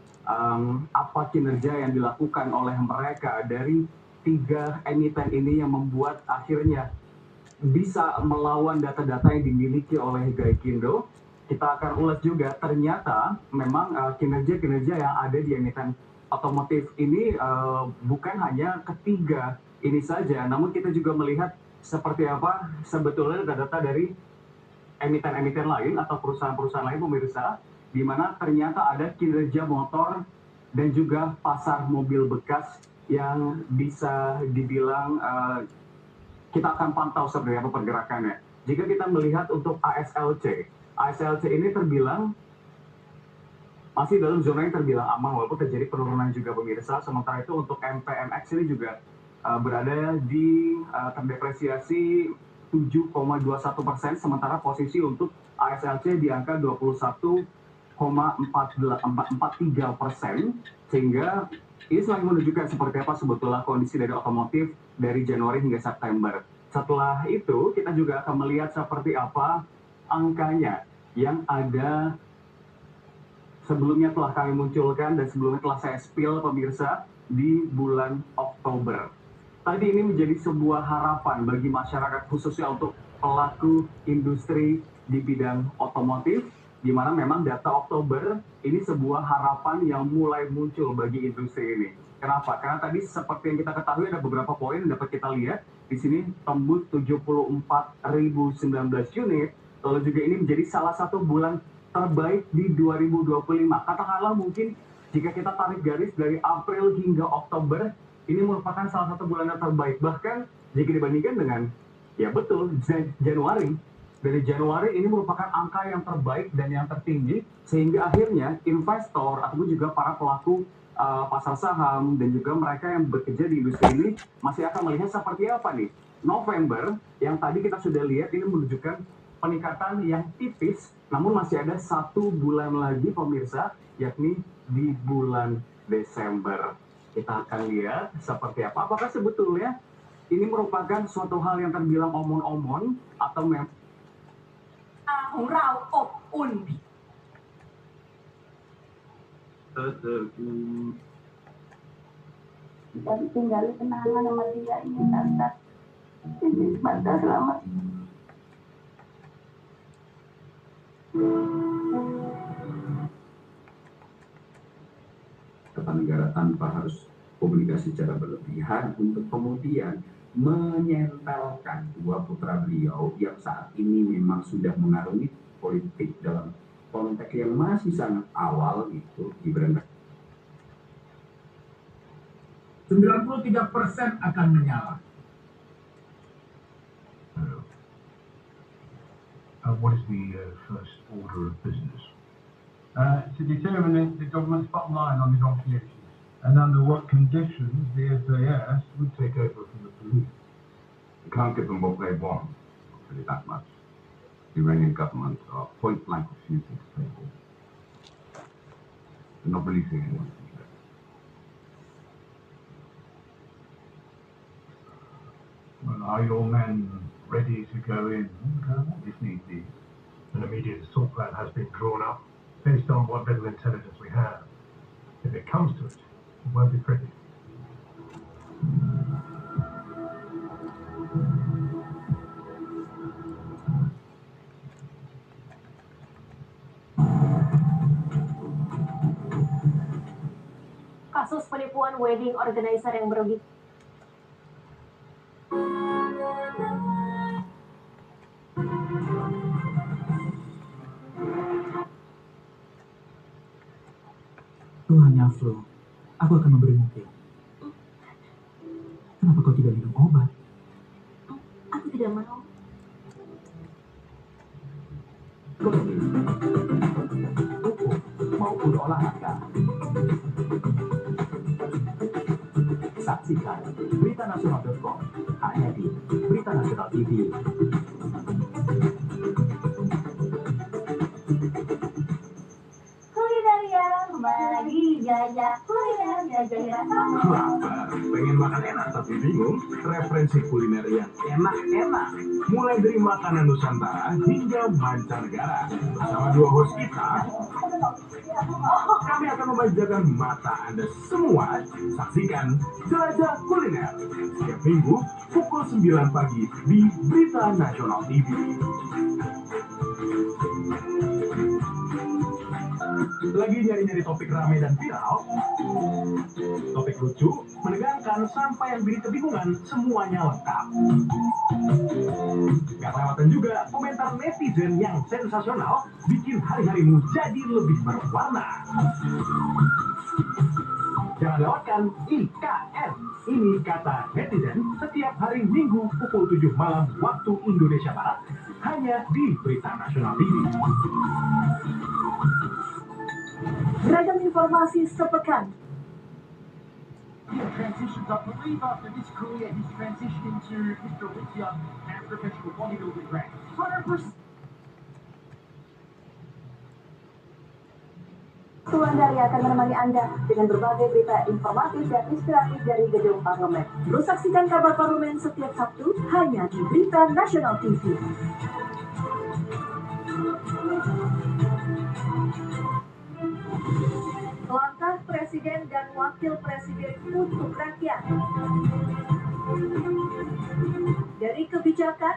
kinerja yang dilakukan oleh mereka dari 3 emiten ini yang membuat akhirnya bisa melawan data-data yang dimiliki oleh Gaikindo. Kita akan ulas juga ternyata memang kinerja-kinerja yang ada di emiten otomotif ini bukan hanya ketiga ini saja, namun kita juga melihat seperti apa sebetulnya data-data dari emiten-emiten lain atau perusahaan-perusahaan lain pemirsa, di mana ternyata ada kinerja motor dan juga pasar mobil bekas yang bisa dibilang kita akan pantau seperti apa pergerakannya. Jika kita melihat untuk ASLC ini terbilang masih dalam zona yang terbilang aman walaupun terjadi penurunan juga pemirsa. Sementara itu untuk MPMX ini juga berada di terdepresiasi 7,21%, sementara posisi untuk ASLC di angka 21,43%, sehingga ini selain menunjukkan seperti apa sebetulnya kondisi dari otomotif dari Januari hingga September. Setelah itu kita juga akan melihat seperti apa angkanya yang ada sebelumnya telah kami munculkan dan sebelumnya telah saya spill pemirsa di bulan Oktober. Tadi ini menjadi sebuah harapan bagi masyarakat khususnya untuk pelaku industri di bidang otomotif, di mana memang data Oktober ini sebuah harapan yang mulai muncul bagi industri ini. Kenapa? Karena tadi seperti yang kita ketahui ada beberapa poin yang dapat kita lihat. Di sini tembus 74.019 unit, lalu juga ini menjadi salah satu bulan terbaik di 2025. Katakanlah mungkin jika kita tarik garis dari April hingga Oktober, ini merupakan salah satu bulan yang terbaik. Bahkan jika dibandingkan dengan, ya betul, Januari. Dari Januari ini merupakan angka yang terbaik dan yang tertinggi, sehingga akhirnya investor ataupun juga para pelaku pasar saham dan juga mereka yang bekerja di industri ini masih akan melihat seperti apa nih. November yang tadi kita sudah lihat ini menunjukkan peningkatan yang tipis, namun masih ada 1 bulan lagi pemirsa, yakni di bulan Desember. Kita akan lihat seperti apa. Apakah sebetulnya ini merupakan suatu hal yang terbilang omon-omon atau memang ของเราอบอุ่น Kita tinggal kenangan sama dia ini tante. Ini sebentar selamat. Tata negara tanpa harus komunikasi secara berlebihan untuk kemudian menyentelkan 2 putra beliau yang saat ini memang sudah mengarungi politik dalam konteks yang masih sangat awal gitu. Gibran 93% akan menyala. What is the first order of business? To determine the government's bottom line on negotiations and under what conditions the SAS would take over from the police. You can't give them what they want, I'll tell you that much. The Iranian government are point blank refusing to play ball. They're not releasing anyone from there. Well, are your men ready to go in if need be? An immediate assault plan has been drawn up based on what little intelligence we have. If it comes to it, it won't be pretty. Kasus penipuan wedding organizer yang merugikan Tuhannya flu, aku akan memberimu pil. Kenapa kau tidak minum obat? Aku tidak mau. Hukum maupun olahraga. Saksikan BeritaNasional.com hanya di Berita Nasional TV. Kulinaria, mari jajah kuliner jajah rasa. Lapar, pengen makan enak tapi bingung? Referensi kuliner yang enak-enak. Mulai dari makanan Nusantara hingga mancanegara. Bersama dua host kita, kami akan memanjakan mata Anda semua. Saksikan Jelajah Kuliner setiap minggu pukul 9 pagi di Berita Nasional TV. Lagi nyari-nyari topik rame dan viral, topik lucu, menegangkan, sampai yang bikin kebingungan, semuanya lengkap. Gak lewatan juga komentar netizen yang sensasional, bikin hari-harimu jadi lebih berwarna. Jangan lewatkan IKN, ini kata netizen, setiap hari Minggu pukul 7 malam waktu Indonesia Barat, hanya di Berita Nasional TV. Beragam informasi sepekan. Transitions, I believe after this career, he's transitioned into Mr. Olympia and professional bodybuilding rank. 100%. Wulandari akan menemani Anda dengan berbagai berita informatif dan inspiratif dari gedung parlemen. Terus saksikan kabar parlemen setiap Sabtu hanya di Berita Nasional TV. Langkah Presiden dan Wakil Presiden untuk rakyat. Dari kebijakan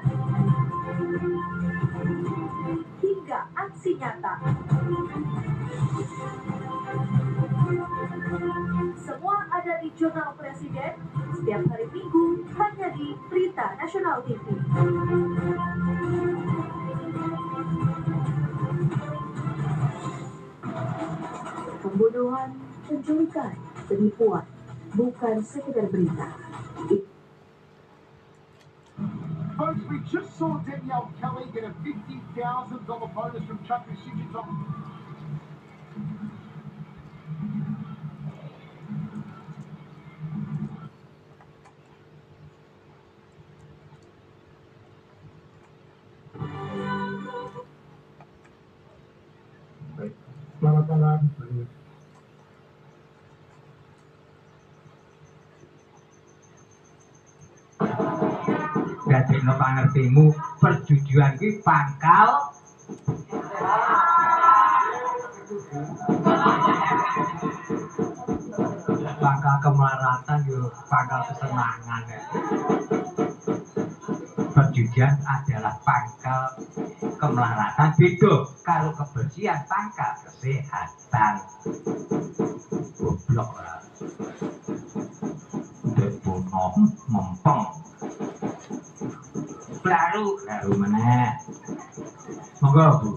hingga aksi nyata. Semua ada di Jurnal Presiden setiap hari Minggu hanya di Berita Nasional TV. Pembunuhan, penculikan, penipuan, bukan sekedar berita. Folks, we just saw Danielle Kelly get a $50,000 bonus from Chuck Sigins on. Selamat malam. Dadekno pangertimu, perjudian ki pangkal kemelaratan yo pangkal kesenangan. Perjudian adalah pangkal kemelaratan, beda karo kebersihan pangkal kesehatan. Goblok lah. Ndek bono mempeng. Baru mana? Monggo, Bu.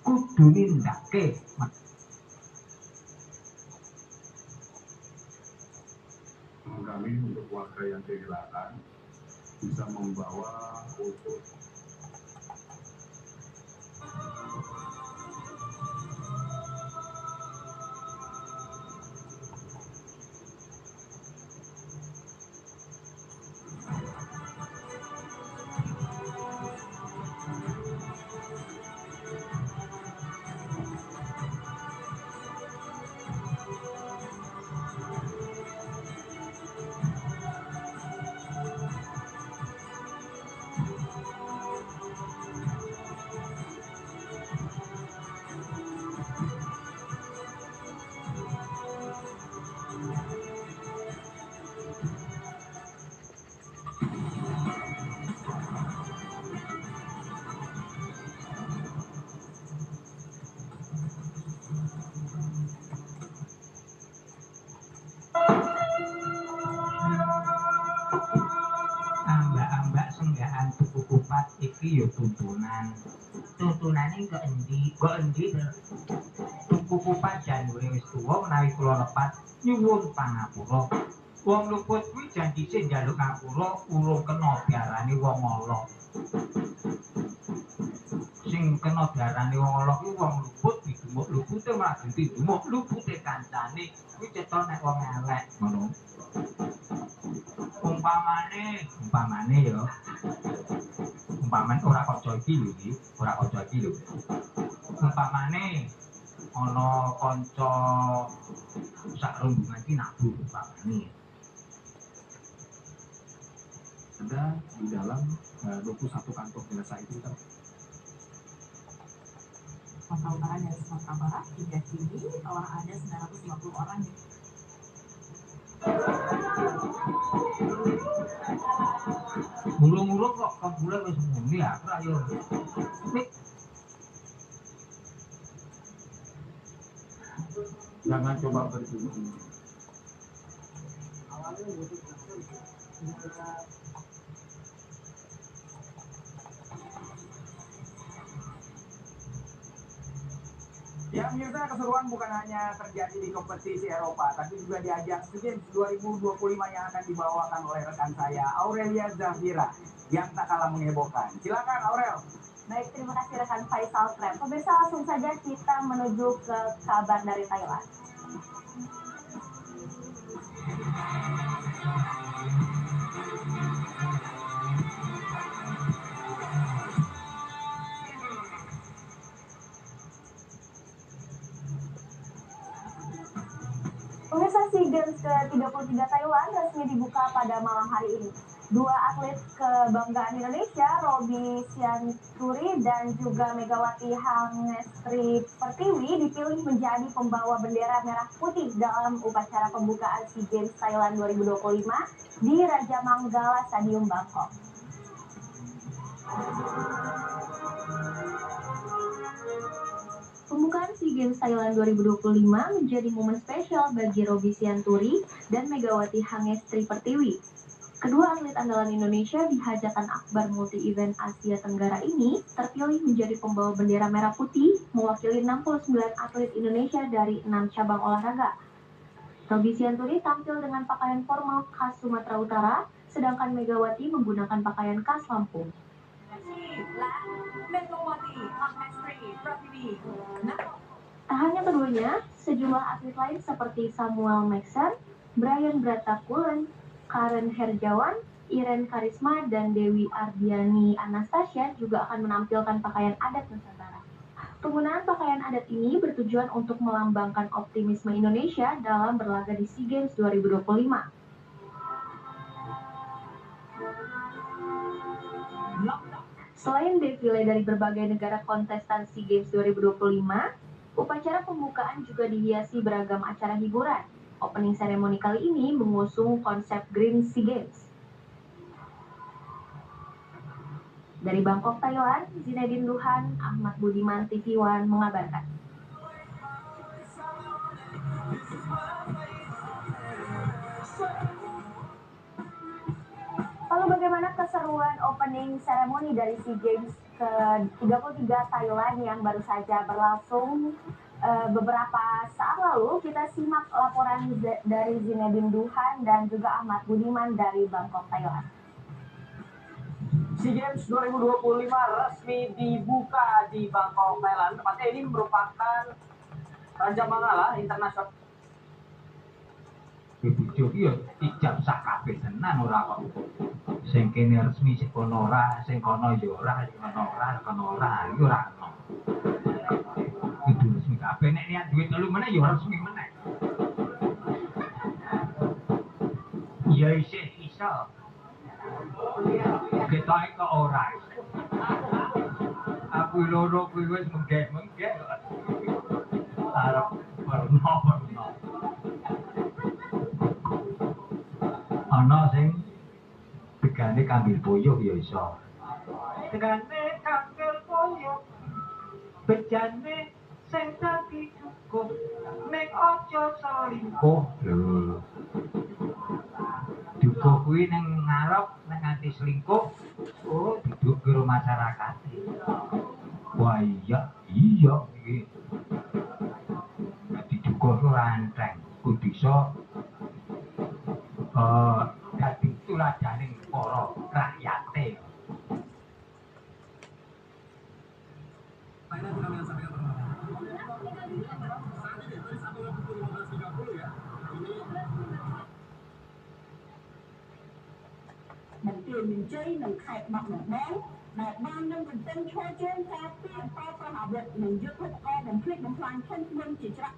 kudu nindakake. Kami untuk warga yang kehilangan bisa membawa untuk ambak-ambak senggaan tuku kupat iki yo tuntunane kok endi tuku kupat janure wis tuwa menawi kula lepat nyuwun pangapura. Wong luput kuwi janjise njaluk ngapura urung kena diarani wong ala. Sing kena diarani wong ala kuwi wong luput dumuk lupute malah ganti dumuk lupute kancane kuwi cetha nek wong elek ngono. Umpamane ya. Umpamane ora kaca iki lho. Umpamane ana kanca sak rombongan iki nabu umpamane. Ada di dalam 21 kantong jenazah itu kan. Sumatera Utara dan Sumatera Barat hingga kini telah ada 950 orang yang Mulung-mulung kok kabule wis muni ya, ora yo. Jangan coba berjudi. Ya, pemirsa, keseruan bukan hanya terjadi di kompetisi Eropa, tapi juga di ajang SEA Games 2025 yang akan dibawakan oleh rekan saya, Aurelia Zahira, yang tak kalah menghebohkan. Silakan, Aurel. Baik, terima kasih rekan Faisal Trem. Pemirsa, langsung saja kita menuju ke kabar dari Thailand. Pemirsa, SEA Games ke-33 Thailand resmi dibuka pada malam hari ini. Dua atlet kebanggaan Indonesia, Roby Sianturi dan juga Megawati Hangestri Pertiwi dipilih menjadi pembawa bendera merah putih dalam upacara pembukaan SEA Games Thailand 2025 di Raja Manggala Stadium Bangkok. Pembukaan SEA Games Thailand 2025 menjadi momen spesial bagi Roby Sianturi dan Megawati Hangestri Pertiwi. Kedua atlet andalan Indonesia di hajatan akbar multi-event Asia Tenggara ini terpilih menjadi pembawa bendera merah putih mewakili 69 atlet Indonesia dari 6 cabang olahraga. Roby Sianturi tampil dengan pakaian formal khas Sumatera Utara, sedangkan Megawati menggunakan pakaian khas Lampung. Tak hanya keduanya, sejumlah atlet lain seperti Samuel Maxer, Brian Bratakulen, Karen Herjawan, Iren Karisma, dan Dewi Ardiani Anastasia juga akan menampilkan pakaian adat Nusantara. Penggunaan pakaian adat ini bertujuan untuk melambangkan optimisme Indonesia dalam berlaga di SEA Games 2025. Selain defile dari berbagai negara kontestan SEA Games 2025, upacara pembukaan juga dihiasi beragam acara hiburan. Opening ceremony kali ini mengusung konsep Green SEA Games. Dari Bangkok, Thailand, Zinedine Luhan, Ahmad Budiman, TV One mengabarkan. Halo Lalu bagaimana keseruan opening ceremony dari SEA Games ke-33 Thailand yang baru saja berlangsung beberapa saat lalu? Kita simak laporan dari Zinedine Duhan dan juga Ahmad Budiman dari Bangkok, Thailand. SEA Games 2025 resmi dibuka di Bangkok, Thailand. Tepatnya ini merupakan Raja Mangala Internasional. Bujuk yo ijab sak kabeh tenan ora kok. Sing kene resmi sing kono ora, sing kono yo ora, sing kono ora, yo ora ono. Kudu resmi kabeh nek niat duit telu meneh yo resmi meneh. Ya isih iso. Ketoke kok ora. Aku loro kuwi wis menggek-menggek kok. Arep perno. Ana sing tegane kambil boyok ya iso. Tegane kambil boyok. Bejane sing dadi cukup nek aja selingkuh. Lho. Cukup kuwi ning ngarep nek nganti selingkuh. Oh, duduk karo masyarakat. Wah iya iki. Dadi cukup ora enteng. Kudu iso dadi tuladaning para rakyate. Mục tiêu mình chơi mình khẹp mặt một món mà ban năm mình tên cho trên ta tiền ta phải học được mình giúp hết con mình click mình plan thân mình chỉ cho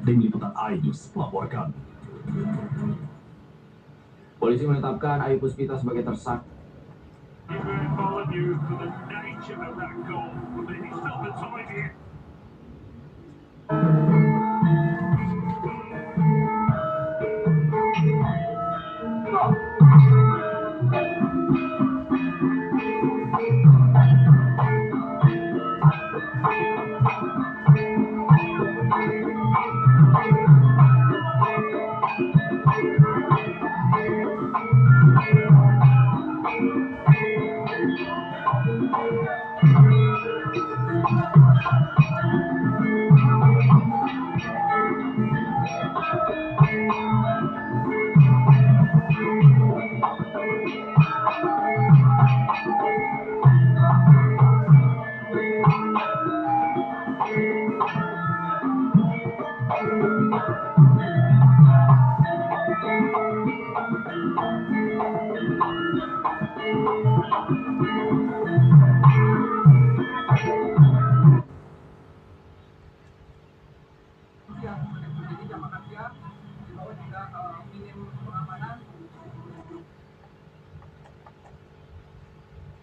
Tim Liputan Ainus melaporkan. Polisi menetapkan Ayu Puspita sebagai tersangka.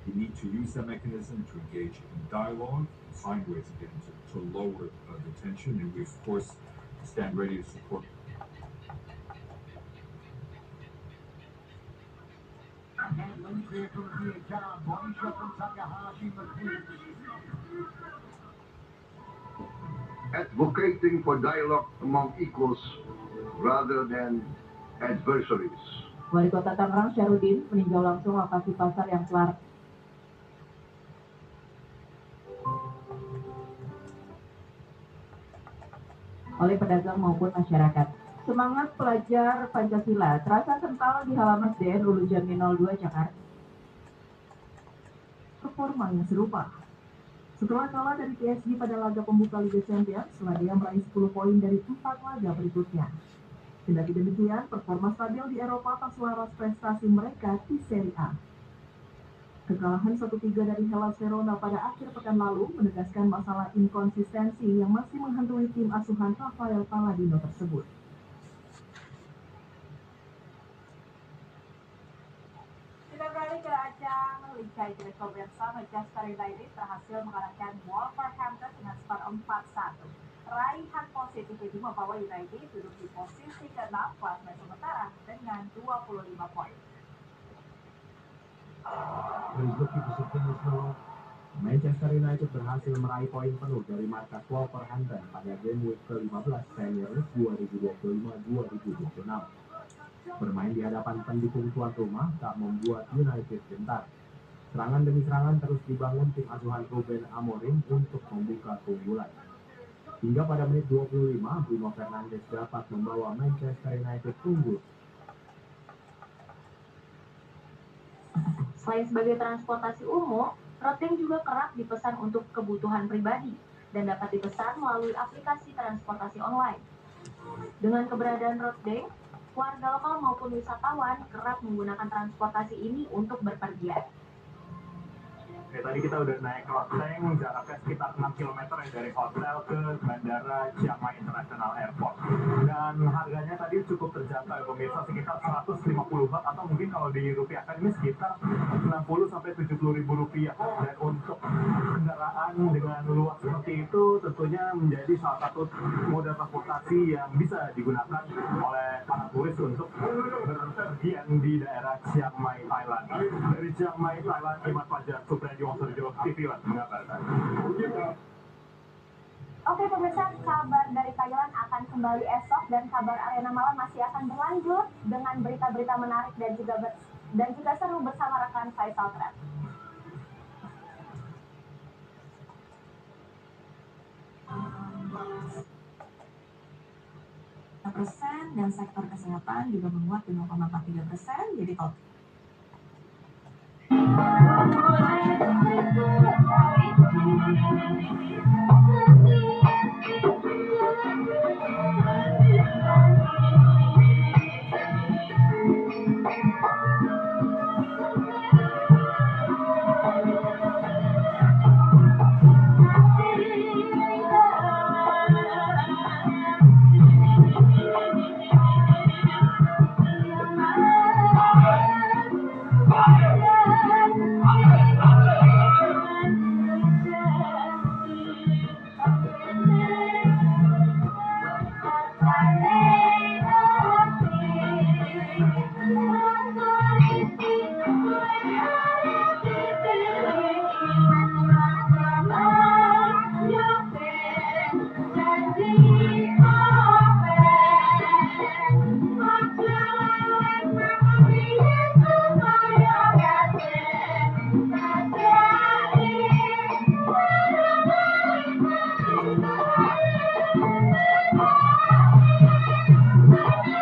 You need to use that mechanism to engage in dialogue, find ways again to lower the tension, and we of course stand ready to support. Advocating for dialogue among equals rather than adversaries. Wali Kota Tangerang Syarudin meninjau langsung lokasi pasar yang telah oleh pedagang maupun masyarakat. Semangat pelajar Pancasila terasa kental di halaman SDN Ulu Jami 02 Jakarta. Performa yang serupa. Setelah kalah dari PSG pada laga pembuka Liga Champions, Sladia meraih 10 poin dari 4 laga berikutnya. Kendati demikian, performa stabil di Eropa tak selaras prestasi mereka di Serie A. Kekalahan 1-3 dari Hellas Verona pada akhir pekan lalu menegaskan masalah inkonsistensi yang masih menghantui tim asuhan Rafael Palladino tersebut. Kita beralih ke ajang Liga Inggris bersama Manchester United berhasil mengalahkan Wolverhampton dengan skor 4-1. Raihan positif itu membawa United duduk di posisi ke-6 klasemen sementara dengan 25 poin. He's looking for something as well. Manchester United berhasil meraih poin penuh dari markas Wolverhampton pada game week ke-15 Premier League 2025-2026. Bermain di hadapan pendukung tuan rumah tak membuat United gentar. Serangan demi serangan terus dibangun tim asuhan Ruben Amorim untuk membuka keunggulan. Hingga pada menit 25, Bruno Fernandes dapat membawa Manchester United unggul. Selain sebagai transportasi umum, roadbank juga kerap dipesan untuk kebutuhan pribadi dan dapat dipesan melalui aplikasi transportasi online. Dengan keberadaan roadbank, warga lokal maupun wisatawan kerap menggunakan transportasi ini untuk berpergian. Oke, tadi kita udah naik roadbank, jaraknya sekitar 6 km ya dari hotel ke Bandara Chiang Mai International Airport. Dan harganya tadi cukup terjangkau ya pemirsa, sekitar 150 baht atau mungkin kalau dirupiahkan ini sekitar 60 sampai 70 ribu rupiah. Dan untuk kendaraan dengan luas seperti itu tentunya menjadi salah satu moda transportasi yang bisa digunakan oleh para turis untuk berpergian di daerah Chiang Mai, Thailand. Dari Chiang Mai, Thailand, Imad Fajar, TV One mengabarkan. Oke pemirsa, kabar dari Thailand akan kembali esok dan kabar Arena Malam masih akan berlanjut dengan berita-berita menarik dan juga seru bersama rekan Faisal Trap. persen dan sektor kesehatan juga menguat 5,43% jadi top.